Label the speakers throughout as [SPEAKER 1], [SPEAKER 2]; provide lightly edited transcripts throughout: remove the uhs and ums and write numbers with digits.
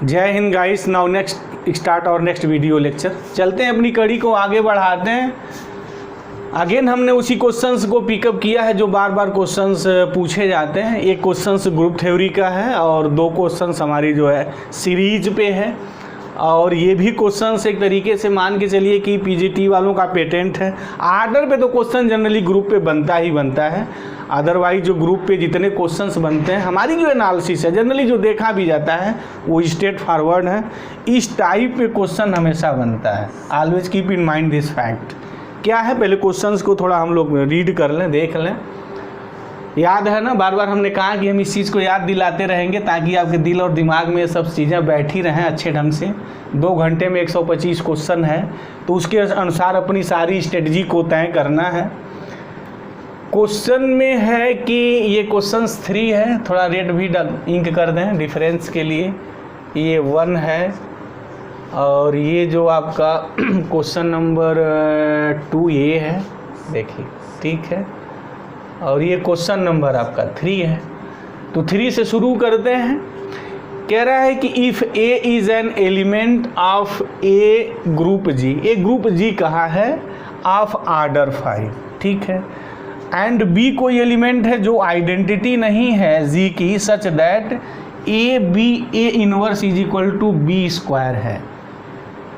[SPEAKER 1] जय Hind guys. Now next start और next video lecture. चलते हैं, अपनी कड़ी को आगे बढ़ाते हैं। अगेन हमने उसी क्वेश्चंस को पिकअप किया है जो बार बार क्वेश्चंस पूछे जाते हैं। एक क्वेश्चंस ग्रुप थ्योरी का है और दो क्वेश्चंस हमारी जो है सीरीज पे है। और ये भी क्वेश्चंस एक तरीके से मान के चलिए कि पीजीटी वालों का पेटेंट है। आर्डर पे तो क्वेश्चन जनरली ग्रुप पे बनता ही बनता है, अदरवाइज जो ग्रुप पे जितने क्वेश्चंस बनते हैं, हमारी जो एनालिसिस है जनरली जो देखा भी जाता है वो स्ट्रेट फॉरवर्ड है। इस टाइप पे क्वेश्चन हमेशा बनता है। Always keep in mind this fact. क्या है, पहले क्वेश्चंस को थोड़ा हम लोग रीड कर लें, देख लें। याद है ना, बार बार हमने कहा कि हम इस चीज़ को याद दिलाते रहेंगे ताकि आपके दिल और दिमाग में ये सब चीज़ें बैठी रहें अच्छे ढंग से। 2 घंटे में 125 क्वेश्चन है, तो उसके अनुसार अपनी सारी स्ट्रेटजी को तय करना है। क्वेश्चन में है कि ये क्वेश्चन 3 है, थोड़ा रेड भी इंक कर दें डिफरेंस के लिए। ये 1 है और ये जो आपका क्वेश्चन नंबर 2 ये है, देखिए ठीक है। और ये क्वेश्चन नंबर आपका 3 है। तो 3 से शुरू करते हैं। कह रहा है कि if A is an element of a group G, a group G कहा है ऑफ आर्डर 5, ठीक है। एंड बी कोई एलिमेंट है जो आइडेंटिटी नहीं है जी की, such that A inverse is equal to B square है।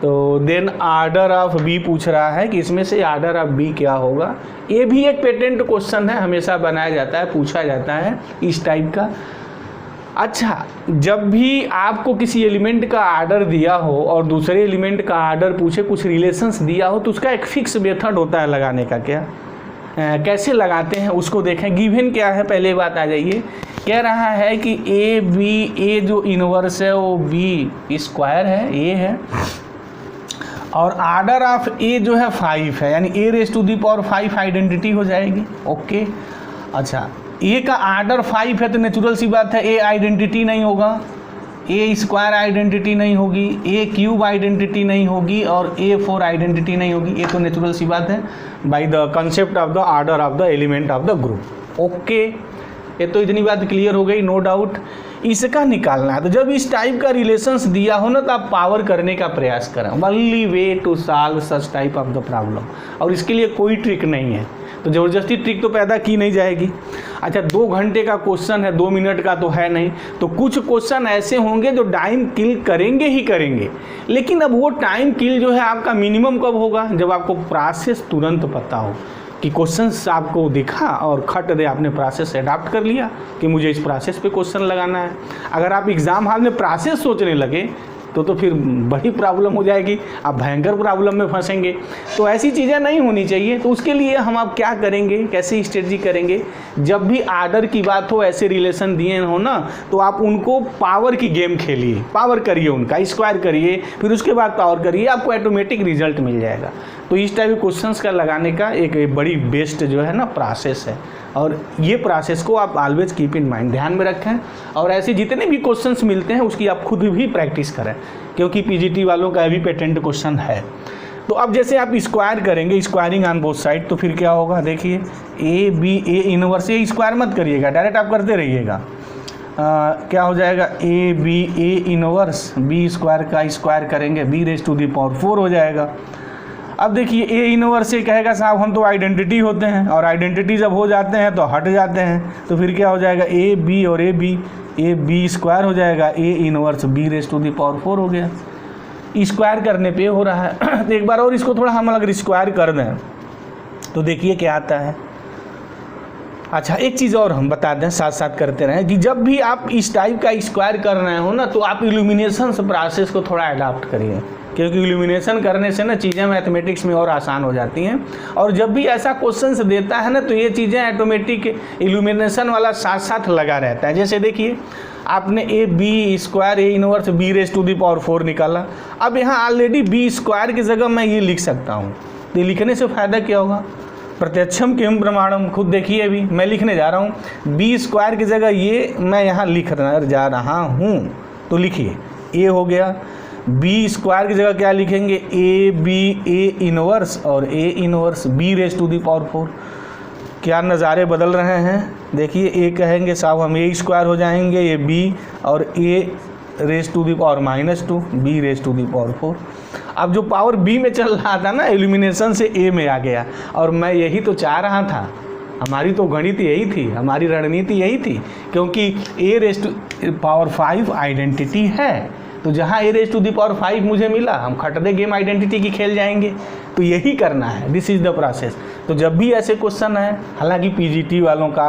[SPEAKER 1] तो देन आर्डर ऑफ बी पूछ रहा है कि इसमें से आर्डर ऑफ बी क्या होगा। ये भी एक पेटेंट क्वेश्चन है, हमेशा बनाया जाता है, पूछा जाता है इस टाइप का। अच्छा, जब भी आपको किसी एलिमेंट का आर्डर दिया हो और दूसरे एलिमेंट का आर्डर पूछे, कुछ रिलेशंस दिया हो, तो उसका एक फिक्स मेथड होता है लगाने का। क्या कैसे लगाते हैं उसको देखें। गिवन क्या है, पहले बात आ जाइए। कह रहा है कि ए जो इनवर्स है वो बी स्क्वायर है, ए है। और आर्डर ऑफ ए जो है 5 है, यानी A raise to the power 5 identity हो जाएगी। ओके, अच्छा, ए का आर्डर 5 है तो नेचुरल सी बात है ए आइडेंटिटी नहीं होगा, ए स्क्वायर आइडेंटिटी नहीं होगी, ए क्यूब आइडेंटिटी नहीं होगी और ए 4 आइडेंटिटी नहीं होगी। ये तो नेचुरल सी बात है by the concept of the order of the element of the group. Okay, ये तो इतनी बात क्लियर हो गई, नो डाउट। इसका निकालना है, तो जब इस टाइप का रिलेशंस दिया हो ना तो आप पावर करने का प्रयास करें। Only way to solve such type of the problem, और इसके लिए कोई ट्रिक नहीं है, तो ज़बरदस्ती ट्रिक तो पैदा की नहीं जाएगी। अच्छा, 2 घंटे का क्वेश्चन है, 2 मिनट का तो है नहीं। तो कुछ क्वेश्चन ऐसे होंगे जो टाइम किल करेंगे ही करेंगे, लेकिन अब वो टाइम किल जो है आपका मिनिमम कब होगा, जब आपको प्रोसेस तुरंत पता हो कि क्वेश्चंस आपको दिखा और खट दे, आपने प्रोसेस अडॉप्ट कर लिया कि मुझे इस प्रोसेस पे क्वेश्चन लगाना है। अगर आप एग्ज़ाम हॉल में प्रोसेस सोचने लगे तो फिर बड़ी प्रॉब्लम हो जाएगी, आप भयंकर प्रॉब्लम में फंसेंगे। तो ऐसी चीज़ें नहीं होनी चाहिए। तो उसके लिए हम आप क्या करेंगे, कैसे स्ट्रेटजी करेंगे, जब भी आर्डर की बात हो, ऐसे रिलेशन दिए हो ना, तो आप उनको पावर की गेम खेलिए, पावर करिए, उनका स्क्वायर करिए, फिर उसके बाद पावर करिए, आपको ऑटोमेटिक रिजल्ट मिल जाएगा। तो इस टाइप के क्वेश्चंस का लगाने का एक बड़ी बेस्ट जो है ना प्रोसेस है, और ये प्रोसेस को आप ऑलवेज कीप इन माइंड, ध्यान में रखें। और ऐसे जितने भी क्वेश्चंस मिलते हैं उसकी आप खुद भी प्रैक्टिस करें, क्योंकि पीजीटी वालों का भी पेटेंट क्वेश्चन है। तो अब जैसे आप स्क्वायर करेंगे, स्क्वायरिंग ऑन बोथ साइड, तो फिर क्या होगा देखिए, ए इनवर्स, ए स्क्वायर मत करिएगा, डायरेक्ट आप करते रहिएगा। क्या हो जाएगा, ए इनवर्स बी स्क्वायर का स्क्वायर करेंगे, B raise to the power 4 हो जाएगा। अब देखिए, ए इनवर्स से कहेगा साहब हम तो आइडेंटिटी होते हैं, और आइडेंटिटी जब हो जाते हैं तो हट जाते हैं, तो फिर क्या हो जाएगा, ए बी और ए बी स्क्वायर हो जाएगा, A inverse B raise to the power 4 हो गया। स्क्वायर करने पे हो रहा है। तो एक बार और इसको थोड़ा हम अगर स्क्वायर कर दें तो देखिए क्या आता है। अच्छा, एक चीज़ और हम बता दें, साथ साथ करते रहें, कि जब भी आप इस टाइप का स्क्वायर कर रहे हो ना, तो आप इल्यूमिनेशन प्रोसेस को थोड़ा अडॉप्ट करिए, क्योंकि इल्यूमिनेशन करने से ना चीज़ें मैथमेटिक्स में और आसान हो जाती हैं। और जब भी ऐसा क्वेश्चंस देता है ना, तो ये चीज़ें ऑटोमेटिक इल्यूमिनेशन वाला साथ साथ लगा रहता है। जैसे देखिए, आपने A B square A inverse B raise to the power 4 निकाला। अब यहाँ ऑलरेडी बी स्क्वायर की जगह मैं ये लिख सकता हूँ, तो ये लिखने से फ़ायदा क्या होगा, प्रत्यक्षम किम प्रमाणम। खुद देखिए, अभी मैं लिखने जा रहा हूँ बी स्क्वायर की जगह ये मैं यहाँ लिख जा रहा हूँ, तो लिखिए ए हो गया। बी स्क्वायर की जगह क्या लिखेंगे, ए इनवर्स और A inverse B raise to the power 4। क्या नज़ारे बदल रहे हैं, देखिए, ए कहेंगे साहब हम ए स्क्वायर हो जाएंगे, ये बी, और A raise to the power -2, b raise to the power 4। अब जो पावर b में चल रहा था ना, एलिमिनेशन से a में आ गया, और मैं यही तो चाह रहा था, हमारी तो गणित यही थी, हमारी रणनीति यही थी, क्योंकि a raise to power 5 identity है, तो जहाँ a raise to the power 5 मुझे मिला, हम खटदे गेम आइडेंटिटी की खेल जाएंगे। तो यही करना है, दिस इज़ द प्रोसेस। तो जब भी ऐसे क्वेश्चन है, हालांकि पीजीटी वालों का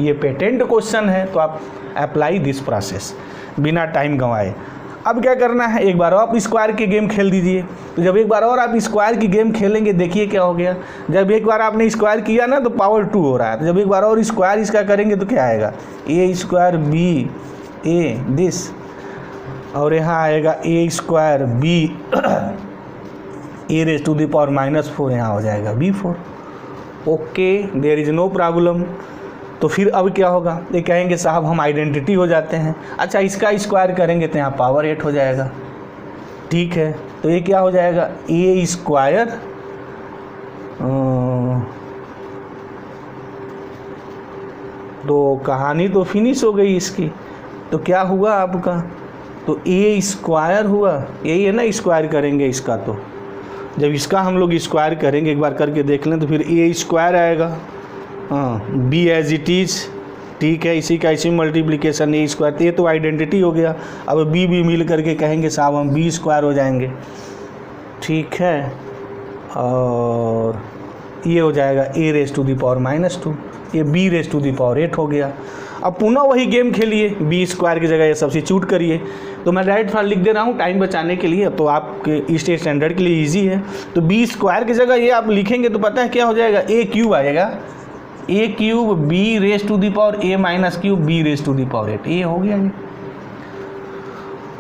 [SPEAKER 1] ये पेटेंट क्वेश्चन है, तो आप अप्लाई दिस प्रोसेस बिना टाइम गंवाए। अब क्या करना है, एक बार और आप स्क्वायर की गेम खेल दीजिए। तो जब एक बार और आप स्क्वायर की गेम खेलेंगे, देखिए क्या हो गया। जब एक बार आपने स्क्वायर किया ना, तो पावर 2 हो रहा है। तो जब एक बार और स्क्वायर इसका करेंगे तो क्या आएगा, a square b a this, और यहाँ आएगा a square b a raise to the power -4, यहाँ हो जाएगा b4। Okay, there is no problem. तो फिर अब क्या होगा, ये कहेंगे साहब हम आइडेंटिटी हो जाते हैं। अच्छा, इसका स्क्वायर करेंगे तो यहाँ पावर 8 हो जाएगा। ठीक है, तो ये क्या हो जाएगा, a स्क्वायर तो कहानी तो फिनिश हो गई इसकी। तो क्या हुआ आपका, तो a स्क्वायर हुआ, यही है ना, स्क्वायर करेंगे इसका। तो जब इसका हम लोग स्क्वायर करेंगे, एक बार करके देख लें, तो फिर a स्क्वायर आएगा, हाँ, b एज इट इज़। ठीक है, इसी का इसी मल्टीप्लिकेशन a स्क्वायर, तो ये तो आइडेंटिटी हो गया। अब b भी मिल करके कहेंगे साहब हम b स्क्वायर हो जाएंगे। ठीक है, और ये हो जाएगा a raise to the power -2, ये b raise to the power 8 हो गया। अब पुनः वही गेम खेलिए, b स्क्वायर की जगह ये सब्स्टिट्यूट करिए। तो मैं डायरेक्ट फाइल लिख दे रहा हूँ टाइम बचाने के लिए, अब तो आपके ईस्ट स्टैंडर्ड के लिए इजी है। तो b स्क्वायर की जगह ये आप लिखेंगे तो पता है क्या हो जाएगा, a क्यूब आएगा, a cube b raise to the power a minus cube b raise to the power 8, ये हो गया।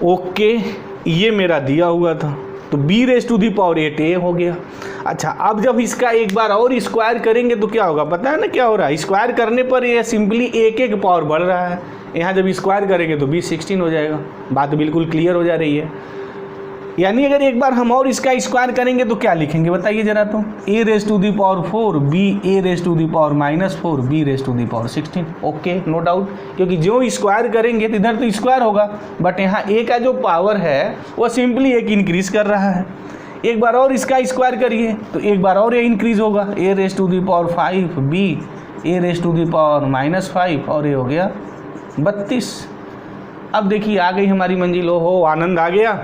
[SPEAKER 1] ओके, ये मेरा दिया हुआ था, तो b raise to the power 8 ये हो गया। अच्छा, अब जब इसका एक बार और स्क्वायर करेंगे तो क्या होगा, पता है ना क्या हो रहा है, स्क्वायर करने पर ये सिंपली एक एक पावर बढ़ रहा है। यहाँ जब स्क्वायर करेंगे तो b 16 हो जाएगा। बात बिल्कुल क्लियर हो जा रही है। यानी अगर एक बार हम और इसका स्क्वायर करेंगे तो क्या लिखेंगे बताइए ज़रा, तो a raise to the power 4 b a raise to the power -4 b raise to the power 16। Okay, no doubt, क्योंकि जो स्क्वायर करेंगे तो इधर तो स्क्वायर होगा, बट यहाँ a का जो पावर है वो सिंपली एक इंक्रीज कर रहा है। एक बार और इसका स्क्वायर करिए तो एक बार और ये इंक्रीज होगा, a raise to the power 5 b a raise to the power -5, और ये हो गया 32। अब देखिए आ गई हमारी मंजिल। हो, आनंद आ गया,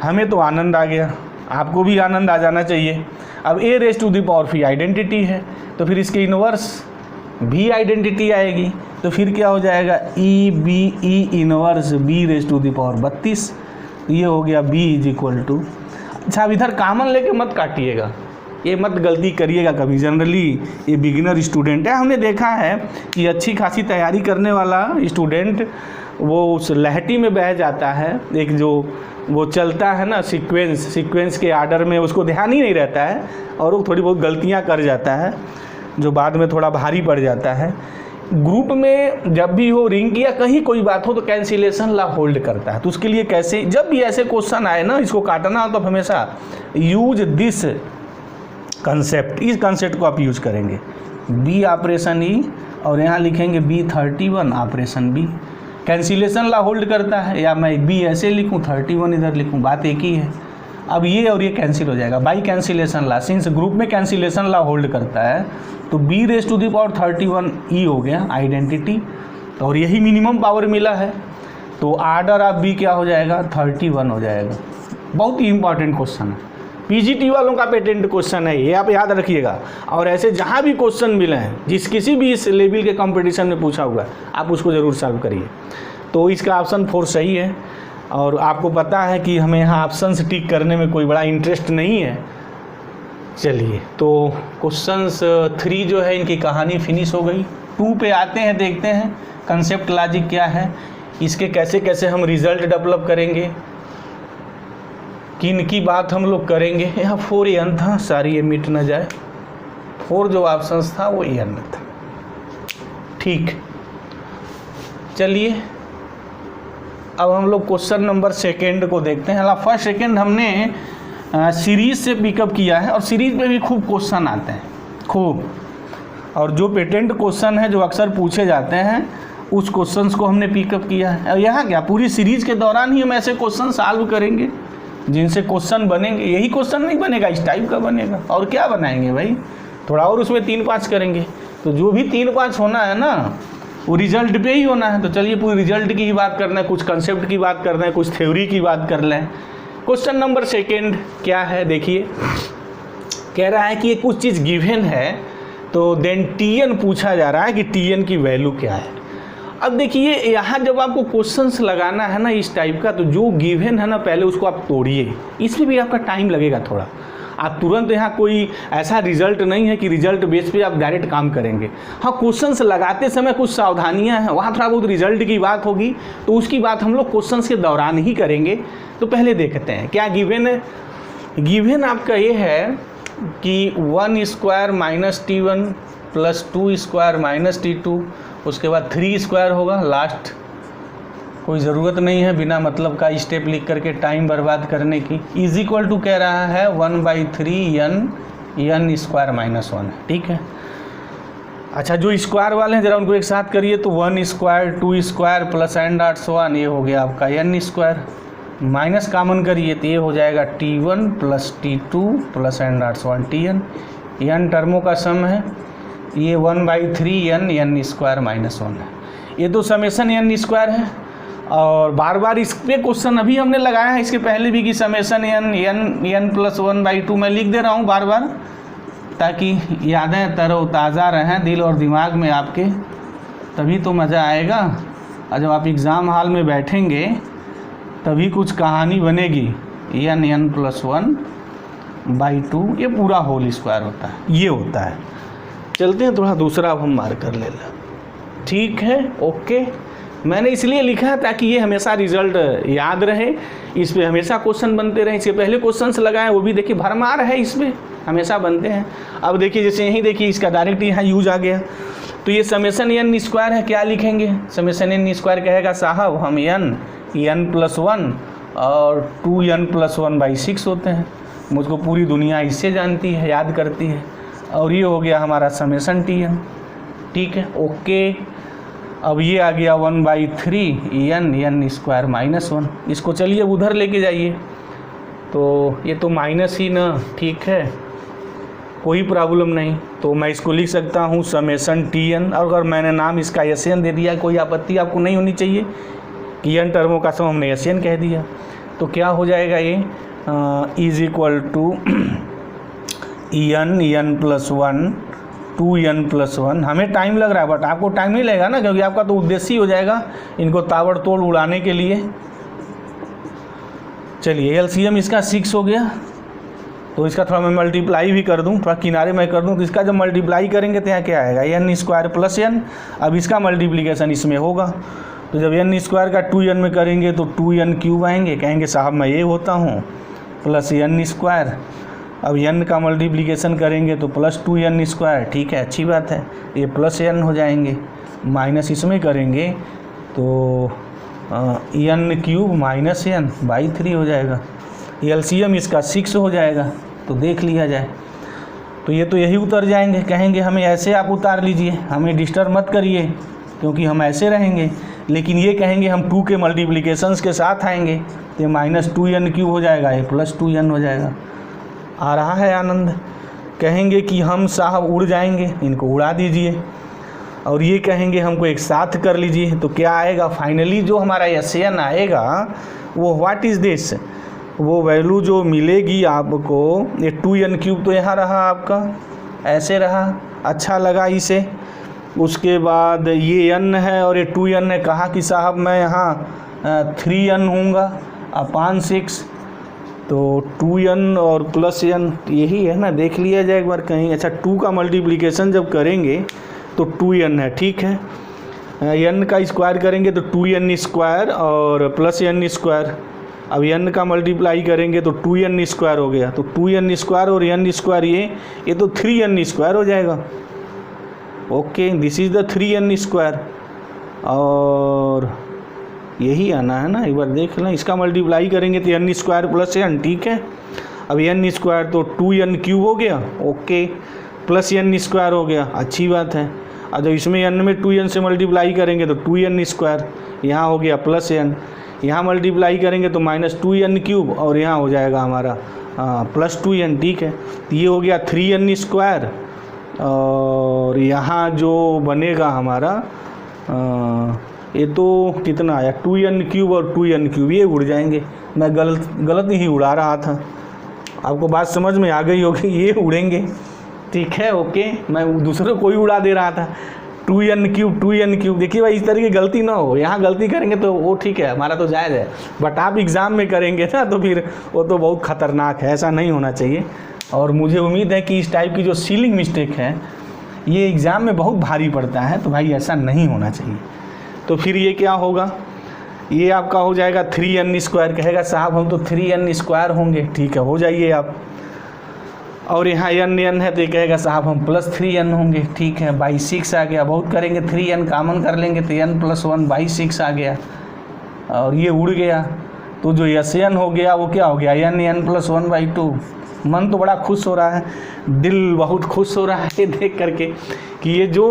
[SPEAKER 1] हमें तो आनंद आ गया, आपको भी आनंद आ जाना चाहिए। अब a raise to the power 5 identity है, तो फिर इसके इन्वर्स भी आइडेंटिटी आएगी, तो फिर क्या हो जाएगा, E inverse b raise to the power 32। ये हो गया b इज इक्वल टू। अच्छा, अब इधर कॉमन लेके मत काटिएगा, ये मत गलती करिएगा कभी। जनरली ये बिगिनर स्टूडेंट है, हमने देखा है कि अच्छी खासी तैयारी करने वाला स्टूडेंट वो उस लहटी में बह जाता है, एक जो वो चलता है ना सीक्वेंस के आर्डर में, उसको ध्यान ही नहीं रहता है और वो थोड़ी बहुत गलतियां कर जाता है, जो बाद में थोड़ा भारी पड़ जाता है। ग्रुप में जब भी हो रिंग या कहीं कोई बात हो तो कैंसिलेशन ला होल्ड करता है। तो उसके लिए कैसे, जब भी ऐसे क्वेश्चन आए ना, इसको काटना हो तो हमेशा यूज दिस कंसेप्ट, इस कंसेप्ट को आप यूज करेंगे, बी ऑपरेशन ई, और यहाँ लिखेंगे B31 operation B. Cancellation law hold करता है, या मैं बी ऐसे लिखूँ 31 इधर लिखूँ, बात एक ही है। अब ये और ये कैंसिल हो जाएगा by cancellation law, since group में कैंसिलेशन ला होल्ड करता है, तो b raise to the power 31 e हो गया आइडेंटिटी, और यही मिनिमम पावर मिला है, तो आर्डर ऑफ b क्या हो जाएगा, 31 हो जाएगा। बहुत ही इंपॉर्टेंट क्वेश्चन है, पीजीटी वालों का पेटेंट क्वेश्चन है ये, आप याद रखिएगा। और ऐसे जहाँ भी क्वेश्चन मिले हैं, किसी भी इस लेवल के कंपटीशन में पूछा हुआ है, आप उसको ज़रूर सॉल्व करिए। तो इसका ऑप्शन 4 सही है, और आपको पता है कि हमें यहाँ ऑप्शंस टिक करने में कोई बड़ा इंटरेस्ट नहीं है। चलिए, तो क्वेश्चंस 3 जो है इनकी कहानी फिनिश हो गई। 2 पे आते हैं, देखते हैं कंसेप्ट लॉजिक क्या है, इसके कैसे कैसे हम रिजल्ट डेवलप करेंगे, किन की बात हम लोग करेंगे। यहाँ 4 एन था, सारी ये मिट न जाए, 4 जो ऑप्शंस था वो एन था। ठीक, चलिए अब हम लोग क्वेश्चन नंबर 2 को देखते हैं। फर्स्ट सेकंड हमने सीरीज से पिकअप किया है, और सीरीज में भी खूब क्वेश्चन आते हैं, खूब। और जो पेटेंट क्वेश्चन है जो अक्सर पूछे जाते हैं उस क्वेश्चंस को हमने पिकअप किया है। और यहाँ क्या पूरी सीरीज के दौरान ही हम ऐसे क्वेश्चन सॉल्व करेंगे जिनसे क्वेश्चन बनेंगे। यही क्वेश्चन नहीं बनेगा, इस टाइप का बनेगा। और क्या बनाएंगे भाई, थोड़ा और उसमें 3-5 करेंगे। तो जो भी 3-5 होना है ना वो रिजल्ट पे ही होना है। तो चलिए पूरी रिजल्ट की ही बात करना है, कुछ कंसेप्ट की बात करना है, कुछ थ्योरी की बात कर लें। क्वेश्चन नंबर 2 क्या है देखिए, कह रहा है कि ये कुछ चीज़ गिवन है तो देन टीएन पूछा जा रहा है कि टीएन की वैल्यू क्या है। अब देखिए यहाँ जब आपको क्वेश्चंस लगाना है ना इस टाइप का, तो जो गिवन है ना पहले उसको आप तोड़िए। इसमें भी आपका टाइम लगेगा थोड़ा। आप तुरंत यहाँ कोई ऐसा रिजल्ट नहीं है कि रिजल्ट बेस पे आप डायरेक्ट काम करेंगे। हाँ, क्वेश्चंस लगाते समय कुछ सावधानियाँ हैं, वहाँ थोड़ा बहुत रिजल्ट की बात होगी, तो उसकी बात हम लोग क्वेश्चंस के दौरान ही करेंगे। तो पहले देखते हैं क्या गिवन है। गिवन आपका ये है कि 1 square minus T1 plus 2 square minus T2, उसके बाद 3 स्क्वायर होगा लास्ट। कोई ज़रूरत नहीं है बिना मतलब का स्टेप लिख करके टाइम बर्बाद करने की। इज इक्वल टू कह रहा है 1/3 n स्क्वायर माइनस 1, ठीक है। अच्छा, जो स्क्वायर वाले हैं ज़रा उनको एक साथ करिए। तो 1 स्क्वायर 2 स्क्वायर प्लस n.1, ये हो गया आपका n स्क्वायर। माइनस कॉमन करिए तो ये हो जाएगा T1 plus T2 plus n.1 Tn। n टर्मों का सम है, ये 1/3 n स्क्वायर माइनस 1 है। ये तो समेसन n स्क्वायर है। और बार बार इस पे क्वेश्चन अभी हमने लगाया है इसके पहले भी कि समेसन n प्लस 1/2 मैं लिख दे रहा हूँ बार बार, ताकि यादें तरोताज़ा रहें दिल और दिमाग में आपके, तभी तो मज़ा आएगा। और जब आप एग्ज़ाम हॉल में बैठेंगे तभी कुछ कहानी बनेगी। n प्लस 1/2 ये पूरा होल स्क्वायर होता है, ये होता है। चलते हैं थोड़ा दूसरा अब हम मार्क कर ले लें, ठीक है। ओके, मैंने इसलिए लिखा है ताकि ये हमेशा रिजल्ट याद रहे, इस पे हमेशा क्वेश्चन बनते रहे। इसके पहले क्वेश्चंस लगाए वो भी देखिए भरमार है, इसमें हमेशा बनते हैं। अब देखिए जैसे यहीं देखिए इसका डायरेक्ट यहाँ यूज आ गया। तो ये समेसन n स्क्वायर है, क्या लिखेंगे। समेसन n स्क्वायर कहेगा साहब हम n प्लस 1 और 2n प्लस 1/6 होते हैं। मुझको पूरी दुनिया इससे जानती है, याद करती है। और ये हो गया हमारा समेसन Tn, ठीक है। ओके, अब ये आ गया 1/3 n स्क्वायर माइनस 1। इसको चलिए अब उधर लेके जाइए। तो ये तो माइनस ही ना, ठीक है, कोई प्रॉब्लम नहीं। तो मैं इसको लिख सकता हूँ समेसन Tn। और अगर मैंने नाम इसका Sn दे दिया, कोई आपत्ति आपको नहीं होनी चाहिए कि n टर्मों का सम हमने Sn कह दिया। तो क्या हो जाएगा ये is equal to n plus 1 2n plus 1। हमें टाइम लग रहा है बट आपको टाइम नहीं लगेगा ना, क्योंकि आपका तो उद्देश्य ही हो जाएगा इनको ताबड़तोड़ उड़ाने के लिए। चलिए एलसीएम इसका 6 हो गया, तो इसका थोड़ा मैं मल्टीप्लाई भी कर दूं, थोड़ा किनारे में कर दूं। तो इसका जब मल्टीप्लाई करेंगे तो यहाँ क्या आएगा n स्क्वायर प्लस n। अब इसका मल्टीप्लिकेशन इसमें होगा, तो जब n स्क्वायर का 2n में करेंगे तो 2n क्यूब आएंगे। कहेंगे साहब मैं ये होता हूँ प्लस n स्क्वायर। अब n का मल्टीप्लिकेशन करेंगे तो प्लस 2n स्क्वायर, ठीक है, अच्छी बात है। ये प्लस n हो जाएंगे, माइनस इसमें करेंगे तो n क्यूब माइनस n/3 हो जाएगा। एलसीएम इसका 6 हो जाएगा, तो देख लिया जाए। तो ये तो यही उतर जाएंगे। कहेंगे हमें ऐसे आप उतार लीजिए, हमें डिस्टर्ब मत करिए क्योंकि हम ऐसे रहेंगे। लेकिन ये कहेंगे हम 2 के मल्टीप्लिकेशंस के साथ आएंगे तो माइनस 2n क्यूब हो जाएगा, ये प्लस 2n हो जाएगा। आ रहा है आनंद। कहेंगे कि हम साहब उड़ जाएंगे, इनको उड़ा दीजिए। और ये कहेंगे हमको एक साथ कर लीजिए, तो क्या आएगा फाइनली जो हमारा Sn आएगा वो व्हाट इज़ दिस, वो वैल्यू जो मिलेगी आपको, ये 2n क्यूब तो यहाँ रहा आपका, ऐसे रहा, अच्छा लगा इसे। उसके बाद ये n है और ये 2n है, कहा कि साहब मैं यहाँ 3n हूँगा अपान 6, तो 2n और प्लस n यही है ना, देख लिया जाए एक बार कहीं। अच्छा, 2 का मल्टीप्लिकेशन जब करेंगे तो 2n है, ठीक है। n का स्क्वायर करेंगे तो 2n स्क्वायर और प्लस n स्क्वायर। अब n का मल्टीप्लाई करेंगे तो 2n स्क्वायर हो गया, तो 2n स्क्वायर और n स्क्वायर ये तो 3n स्क्वायर हो जाएगा। Okay, this is the 3n square. और यही आना है ना, एक बार देख लें। इसका मल्टीप्लाई करेंगे तो n स्क्वायर प्लस n, ठीक है। अब n स्क्वायर तो 2n क्यूब हो गया, ओके, प्लस n स्क्वायर हो गया, अच्छी बात है। और जब इसमें n में 2n से मल्टीप्लाई करेंगे तो 2n स्क्वायर, यहाँ हो गया प्लस n, यहाँ मल्टीप्लाई करेंगे तो -2n क्यूब और यहाँ हो जाएगा हमारा +2n। ठीक है, तो ये हो गया 3n स्क्वायर और यहाँ जो बनेगा हमारा ये तो कितना आया 2n क्यूब और 2n क्यूब, ये उड़ जाएंगे। मैं गलत ही उड़ा रहा था, आपको बात समझ में आ गई होगी, ये उड़ेंगे। ठीक है, ओके, मैं दूसरे को ही उड़ा दे रहा था। 2n क्यूब, देखिए भाई इस तरह की गलती ना हो, यहाँ गलती करेंगे तो वो ठीक है, हमारा तो जायज़ है, बट आप एग्ज़ाम में करेंगे ना तो फिर वो तो बहुत ख़तरनाक है, ऐसा नहीं होना चाहिए। और मुझे उम्मीद है कि इस टाइप की जो सीलिंग मिस्टेक है ये एग्ज़ाम में बहुत भारी पड़ता है, तो भाई ऐसा नहीं होना चाहिए। तो फिर ये क्या होगा, ये आपका हो जाएगा 3n स्क्वायर, कहेगा साहब हम तो 3n स्क्वायर होंगे। ठीक है, हो जाइए आप। और यहाँ n है तो ये कहेगा साहब हम +3n होंगे। ठीक है, बाई 6 आ गया, बहुत करेंगे 3n कॉमन कर लेंगे तो n + 1 बाई 6 आ गया और ये उड़ गया। तो जो n हो गया वो क्या हो गया, n + 1/2। मन तो बड़ा खुश हो रहा है, दिल बहुत खुश हो रहा है देख करके कि ये जो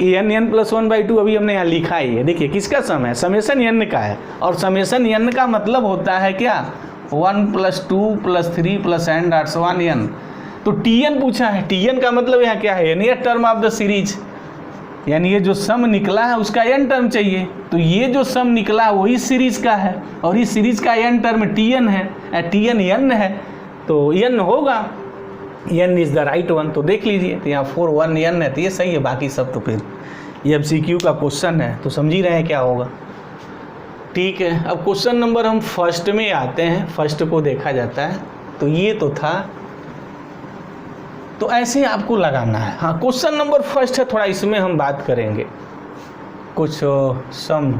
[SPEAKER 1] n + 1/2 अभी हमने यहाँ लिखा है, देखिए किसका सम है, समेशन n का है। और समेशन n का मतलब होता है क्या, 1 + 2 + 3 + n तो tn पूछा है, tn का मतलब यहाँ क्या है, n term of the series, यानी ये जो सम निकला है उसका n टर्म चाहिए। तो ये जो सम निकला है वही सीरीज का है और इस सीरीज का n टर्म tn है, tn n है तो n होगा, n is the right one. तो देख लीजिए, तो यहाँ 4 1 n है तो ये सही है, बाकी सब तो फिर ये MCQ का क्वेश्चन है, तो समझ ही रहे हैं क्या होगा। ठीक है, अब क्वेश्चन नंबर हम फर्स्ट में आते हैं, फर्स्ट को देखा जाता है। तो ये तो था, तो ऐसे आपको लगाना है। हाँ, क्वेश्चन नंबर फर्स्ट है, थोड़ा इसमें हम बात करेंगे कुछ सम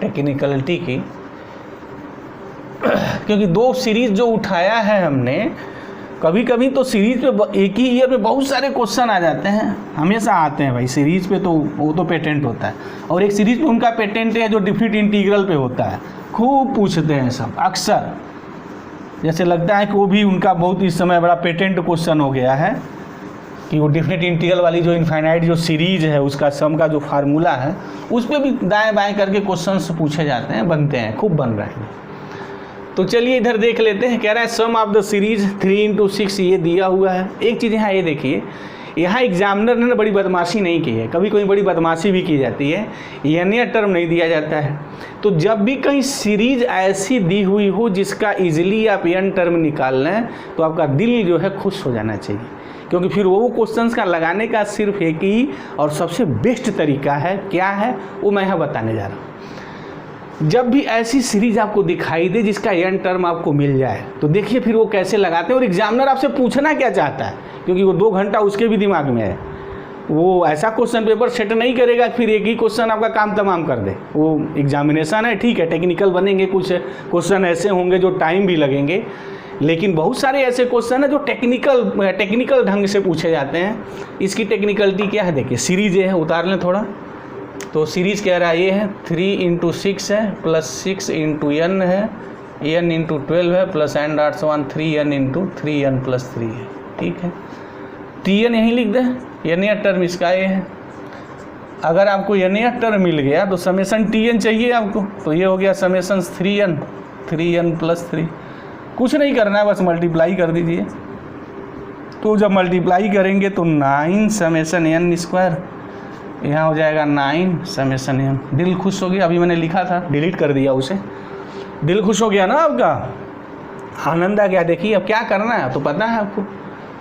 [SPEAKER 1] टेक्निकलिटी की, क्योंकि 2 सीरीज जो उठाया है हमने, कभी कभी तो सीरीज पे एक ही ईयर में बहुत सारे क्वेश्चन आ जाते हैं, हमेशा आते हैं भाई सीरीज पे, तो वो तो पेटेंट होता है। और एक सीरीज पे उनका पेटेंट है जो डिफिनिट इंटीग्रल पे होता है, खूब पूछते हैं सब अक्सर, जैसे लगता है कि वो भी उनका बहुत इस समय बड़ा पेटेंट क्वेश्चन हो गया है कि वो डिफिनिट इंटीग्रल वाली जो इनफाइनाइट जो सीरीज है उसका सम का जो फार्मूला है उस पर भी दाएँ बाएँ करके क्वेश्चंस पूछे जाते हैं, बनते हैं, खूब बन रहे हैं। तो चलिए इधर देख लेते हैं, कह रहा है सम ऑफ द सीरीज 3 × 6 ये दिया हुआ है। एक चीज़ यहाँ ये देखिए, यहाँ एग्जामिनर ने बड़ी बदमाशी नहीं की है, कभी कोई बड़ी बदमाशी भी की जाती है, n टर्म नहीं दिया जाता है। तो जब भी कहीं सीरीज ऐसी दी हुई हो जिसका इजीली आप n टर्म निकाल लें तो आपका दिल जो है खुश हो जाना चाहिए, क्योंकि फिर वो क्वेश्चंस का लगाने का सिर्फ एक ही और सबसे बेस्ट तरीका है, क्या है वो मैं यहाँ बताने जा रहा हूँ। जब भी ऐसी सीरीज आपको दिखाई दे जिसका n टर्म आपको मिल जाए तो देखिए फिर वो कैसे लगाते हैं और एग्जामिनर आपसे पूछना क्या चाहता है, क्योंकि वो 2 घंटा उसके भी दिमाग में है। वो ऐसा क्वेश्चन पेपर सेट नहीं करेगा फिर एक ही क्वेश्चन आपका काम तमाम कर दे। वो एग्जामिनेशन है, ठीक है, टेक्निकल बनेंगे, कुछ क्वेश्चन ऐसे होंगे जो टाइम भी लगेंगे, लेकिन बहुत सारे ऐसे क्वेश्चन हैं जो टेक्निकल ढंग से पूछे जाते हैं। इसकी टेक्निकलिटी क्या है देखिए, सीरीज ये है, उतार लें थोड़ा, तो सीरीज़ कह रहा है ये है 3 × 6 है प्लस 6 × n है, n × 12 है प्लस n.1 3n × 3n + 3 है। ठीक है, tn यहीं लिख दें, n टर्म इसका ये है। अगर आपको n टर्म मिल गया तो समेशन tn चाहिए आपको, तो ये हो गया समेशन 3n + 3। कुछ नहीं करना है, बस मल्टीप्लाई कर दीजिए। तो जब मल्टीप्लाई करेंगे तो 9 समेशन n², यहाँ हो जाएगा 9 समेशन n। दिल खुश हो गया, अभी मैंने लिखा था डिलीट कर दिया उसे, दिल खुश हो गया ना आपका, आनंद आ गया। देखिए अब क्या करना है तो पता है आपको,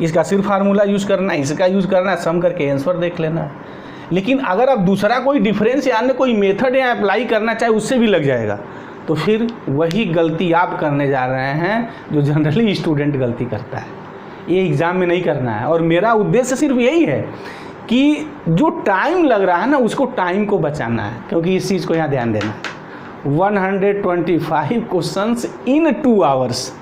[SPEAKER 1] इसका सिर्फ फार्मूला यूज़ करना है, इसका यूज़ करना है, सम करके आंसर देख लेना है। लेकिन अगर आप दूसरा कोई डिफरेंस या अन्य कोई मेथड या अप्लाई करना चाहे उससे भी लग जाएगा, तो फिर वही गलती आप करने जा रहे हैं जो जनरली स्टूडेंट गलती करता है। ये एग्ज़ाम में नहीं करना है, और मेरा उद्देश्य सिर्फ यही है कि जो टाइम लग रहा है ना उसको टाइम को बचाना है, क्योंकि इस चीज़ को यहाँ ध्यान देना है। 125 क्वेश्चंस इन 2 आवर्स,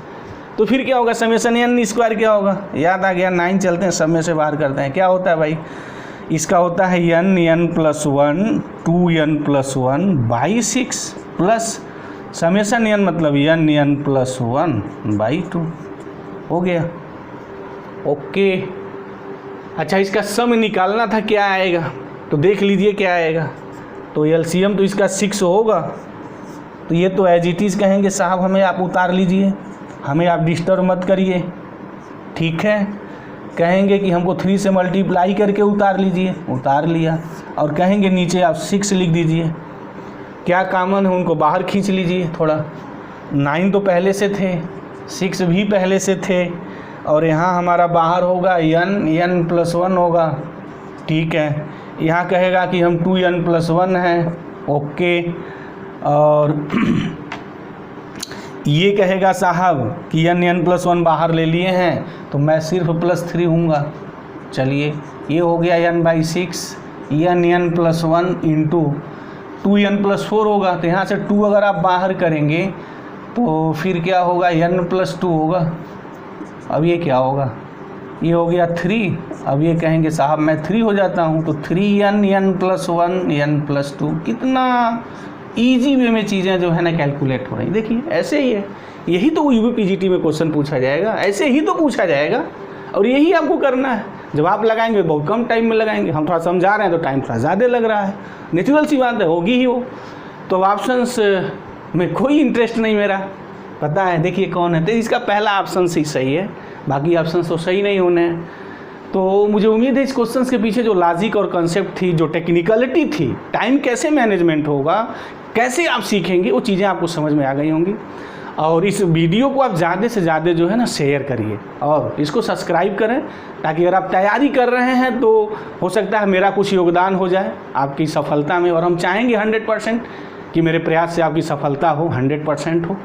[SPEAKER 1] तो फिर क्या होगा, समेशन n² क्या होगा, याद आ गया। 9 चलते हैं, सब में से बाहर करते हैं, क्या होता है भाई, इसका होता है n + 1 2n + 1/6 plus summation n मतलब n + 1/2 हो गया। ओके, अच्छा इसका सम निकालना था, क्या आएगा, तो देख लीजिए क्या आएगा। तो एलसीएम तो इसका 6 होगा, तो ये तो एज इट इज़ कहेंगे साहब हमें आप उतार लीजिए, हमें आप डिस्टर्ब मत करिए, ठीक है। कहेंगे कि हमको 3 से मल्टीप्लाई करके उतार लीजिए, उतार लिया। और कहेंगे नीचे आप 6 लिख दीजिए। क्या कॉमन है उनको बाहर खींच लीजिए थोड़ा। 9 तो पहले से थे, 6 भी पहले से थे, और यहाँ हमारा बाहर होगा n+1 होगा, ठीक है। यहाँ कहेगा कि हम 2n+1 हैं, ओके। और ये कहेगा साहब कि n+1 बाहर ले लिए हैं, तो मैं सिर्फ +3 हूँगा। चलिए ये हो गया n/6, n+1 इंटू 2n+4 होगा। तो यहाँ से 2 अगर आप बाहर करेंगे तो फिर क्या होगा, n+2 होगा। अब ये क्या होगा, ये हो गया 3। अब ये कहेंगे साहब मैं 3 हो जाता हूँ, तो 3n, n+1, n+2। कितना ईजी वे में चीज़ें जो है ना कैलकुलेट हो रही। देखिए ऐसे ही है, यही तो यूपीपीजीटी में क्वेश्चन पूछा जाएगा, ऐसे ही तो पूछा जाएगा, और यही आपको करना है। जब आप लगाएंगे बहुत कम टाइम में लगाएंगे, हम थोड़ा समझा रहे हैं तो टाइम थोड़ा ज़्यादा लग रहा है, नेचुरल सी बात है, होगी ही वो। तो ऑप्शंस में कोई इंटरेस्ट नहीं मेरा, पता है। देखिए कौन है, तो इसका पहला ऑप्शन ही सही है, बाकी ऑप्शन तो सही नहीं होने हैं। तो मुझे उम्मीद है इस क्वेश्चन के पीछे जो लॉजिक और कॉन्सेप्ट थी, जो टेक्निकलिटी थी, टाइम कैसे मैनेजमेंट होगा, कैसे आप सीखेंगे, वो चीज़ें आपको समझ में आ गई होंगी। और इस वीडियो को आप ज़्यादा से ज़्यादा जो है ना शेयर करिए, और इसको सब्सक्राइब करें, ताकि अगर आप तैयारी कर रहे हैं तो हो सकता है मेरा कुछ योगदान हो जाए आपकी सफलता में। और हम चाहेंगे 100% कि मेरे प्रयास से आपकी सफलता हो, 100% हो।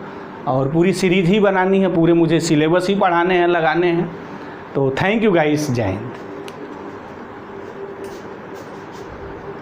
[SPEAKER 1] और पूरी सीरीज ही बनानी है, पूरे मुझे सिलेबस ही पढ़ाने हैं, लगाने हैं। तो थैंक यू गाइस, जय हिंद।